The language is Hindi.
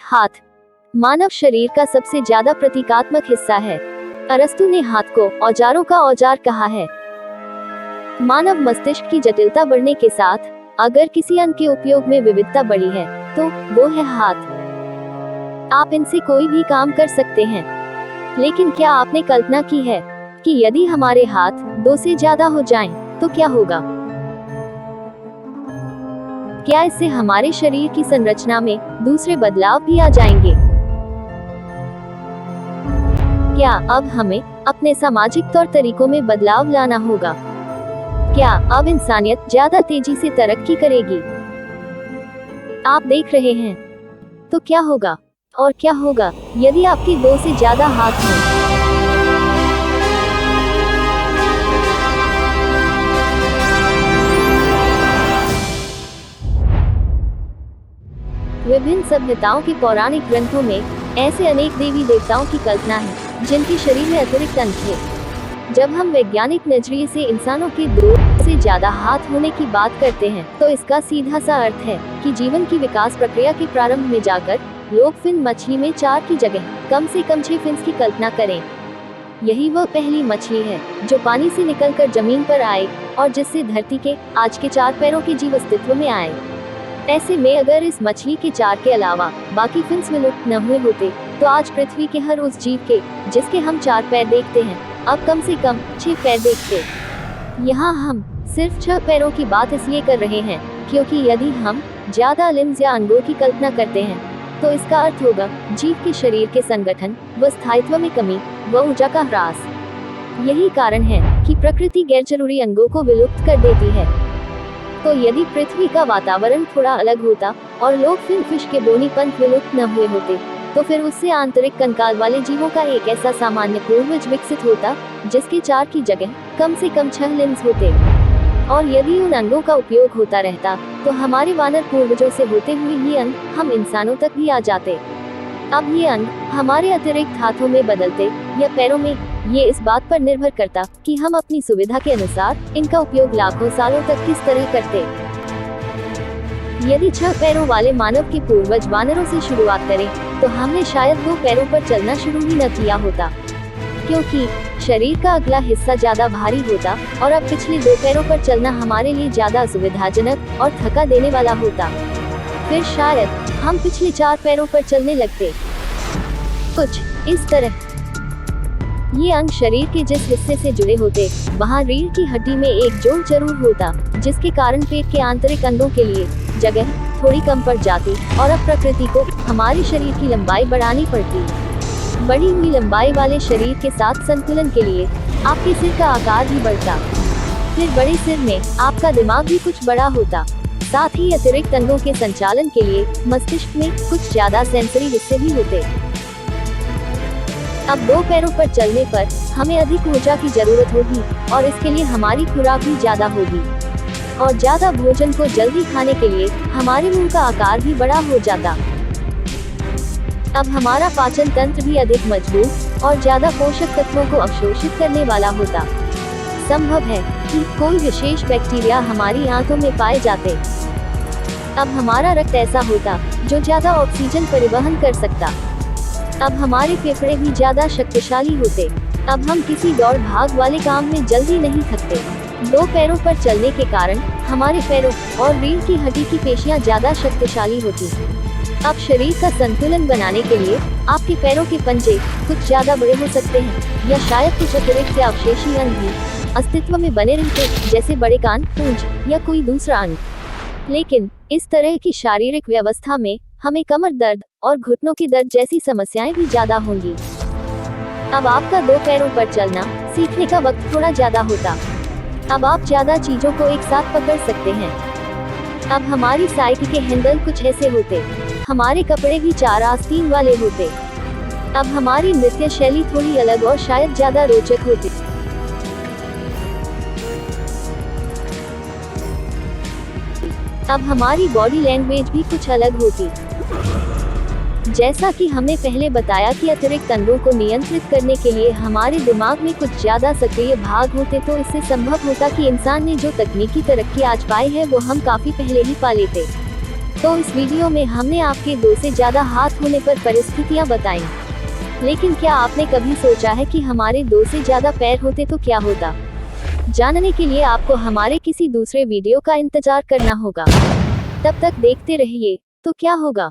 हाथ मानव शरीर का सबसे ज्यादा प्रतीकात्मक हिस्सा है। अरस्तु ने हाथ को औजारों का औजार कहा है। मानव मस्तिष्क की जटिलता बढ़ने के साथ अगर किसी अंग के उपयोग में विविधता बढ़ी है तो वो है हाथ। आप इनसे कोई भी काम कर सकते हैं, लेकिन क्या आपने कल्पना की है कि यदि हमारे हाथ 2 से ज्यादा हो जाएं, तो क्या होगा? क्या इससे हमारे शरीर की संरचना में दूसरे बदलाव भी आ जाएंगे? क्या अब हमें अपने सामाजिक तौर तरीकों में बदलाव लाना होगा? क्या अब इंसानियत ज्यादा तेजी से तरक्की करेगी? आप देख रहे हैं, तो क्या होगा और क्या होगा यदि आपके 2 से ज्यादा हाथ हों? विभिन्न सभ्यताओं के पौराणिक ग्रंथों में ऐसे अनेक देवी देवताओं की कल्पना है जिनके शरीर में अतिरिक्त अंग थे। जब हम वैज्ञानिक नजरिए से इंसानों के 2 से ज्यादा हाथ होने की बात करते हैं, तो इसका सीधा सा अर्थ है कि जीवन की विकास प्रक्रिया के प्रारंभ में जाकर लोग फिन मछली में 4 की जगह कम से कम 6 फिन्स की कल्पना करें। यही वह पहली मछली है जो पानी से निकलकर जमीन पर आए और जिससे धरती के आज के 4 पैरों के जीव अस्तित्व में आए। ऐसे में अगर इस मछली के 4 के अलावा बाकी फिन्स विलुप्त न हुए होते, तो आज पृथ्वी के हर उस जीव के जिसके हम 4 पैर देखते हैं, अब कम से कम 6 पैर देखते। यहाँ हम सिर्फ 6 पैरों की बात इसलिए कर रहे हैं क्योंकि यदि हम ज्यादा लिम्स या अंगों की कल्पना करते हैं, तो इसका अर्थ होगा जीव के शरीर के संगठन व स्थायित्व में कमी व ऊर्जा का ह्रास। यही कारण है कि प्रकृति गैरजरूरी अंगों को विलुप्त कर देती है। तो यदि पृथ्वी का वातावरण थोड़ा अलग होता और लोग फिन फिश के बोनीपन विलुप्त न हुए होते, तो फिर उससे आंतरिक कंकाल वाले जीवों का एक ऐसा सामान्य पूर्वज विकसित होता जिसके 4 की जगह कम से कम 6 लिम्स होते। और यदि उन अंगों का उपयोग होता रहता, तो हमारे वानर पूर्वजों से होते हुए ये अंग हम इंसानों तक भी आ जाते। अब ये अंग हमारे अतिरिक्त हाथों में बदलते या पैरों में, ये इस बात पर निर्भर करता कि हम अपनी सुविधा के अनुसार इनका उपयोग लाखों सालों तक किस तरह करते। यदि 6 पैरों वाले मानव के पूर्वज वानरों से शुरुआत करें, तो हमने शायद 2 पैरों पर चलना शुरू ही न किया होता, क्योंकि शरीर का अगला हिस्सा ज्यादा भारी होता और अब पिछले 2 पैरों पर चलना हमारे लिए ज्यादा असुविधाजनक और थका देने वाला होता। फिर शायद हम पिछले 4 पैरों पर चलने लगते। कुछ इस तरह ये अंग शरीर के जिस हिस्से से जुड़े होते, वहाँ रीढ़ की हड्डी में एक जोड़ जरूर होता, जिसके कारण पेट के आंतरिक अंगों के लिए जगह थोड़ी कम पड़ जाती और अब प्रकृति को हमारे शरीर की लंबाई बढ़ानी पड़ती। बढ़ी हुई लंबाई वाले शरीर के साथ संतुलन के लिए आपके सिर का आकार भी बढ़ता। फिर बड़े सिर में आपका दिमाग भी कुछ बड़ा होता। साथ ही अतिरिक्त अंगों के संचालन के लिए मस्तिष्क में कुछ ज्यादा सेंसरी हिस्से भी होते। अब 2 पैरों पर चलने पर हमें अधिक ऊर्जा की जरूरत होगी और इसके लिए हमारी खुराक भी ज्यादा होगी, और ज्यादा भोजन को जल्दी खाने के लिए हमारे मुंह का आकार भी बड़ा हो जाता। अब हमारा पाचन तंत्र भी अधिक मजबूत और ज्यादा पोषक तत्वों को अवशोषित करने वाला होता। संभव है कि कोई विशेष बैक्टीरिया हमारी आंतों में पाए जाते। अब हमारा रक्त ऐसा होता जो ज्यादा ऑक्सीजन परिवहन कर सकता। अब हमारे फेफड़े भी ज्यादा शक्तिशाली होते। अब हम किसी दौड़ भाग वाले काम में जल्दी नहीं थकते। 2 पैरों पर चलने के कारण हमारे पैरों और रीढ़ की हड्डी की पेशियां ज्यादा शक्तिशाली होती। अब शरीर का संतुलन बनाने के लिए आपके पैरों के पंजे कुछ ज्यादा बड़े हो सकते हैं, या शायद कुछ अतिरिक्त या अवशेषी अंग भी अस्तित्व में बने रहते, जैसे बड़े कान, पूंछ या कोई दूसरा अंग। लेकिन इस तरह की शारीरिक व्यवस्था में हमें कमर दर्द और घुटनों की दर्द जैसी समस्याएं भी ज्यादा होंगी। अब आपका 2 पैरों पर चलना सीखने का वक्त थोड़ा ज्यादा होता। अब आप ज्यादा चीजों को एक साथ पकड़ सकते हैं। अब हमारी साइकिल के हैंडल कुछ ऐसे होते। हमारे कपड़े भी 4 आस्तीन वाले होते। अब हमारी नृत्य शैली थोड़ी अलग और शायद ज्यादा रोचक होती। अब हमारी बॉडी लैंग्वेज भी कुछ अलग होती। जैसा कि हमने पहले बताया कि अतिरिक्त अंगों को नियंत्रित करने के लिए हमारे दिमाग में कुछ ज्यादा सक्रिय भाग होते, तो इससे संभव होता कि इंसान ने जो तकनीकी तरक्की आज पाई है वो हम काफी पहले ही पा लेते। तो इस वीडियो में हमने आपके 2 से ज्यादा हाथ होने पर परिस्थितियां बताई। लेकिन क्या आपने कभी सोचा है कि हमारे 2 से ज्यादा पैर होते तो क्या होता? जानने के लिए आपको हमारे किसी दूसरे वीडियो का इंतजार करना होगा। तब तक देखते रहिए, तो क्या होगा।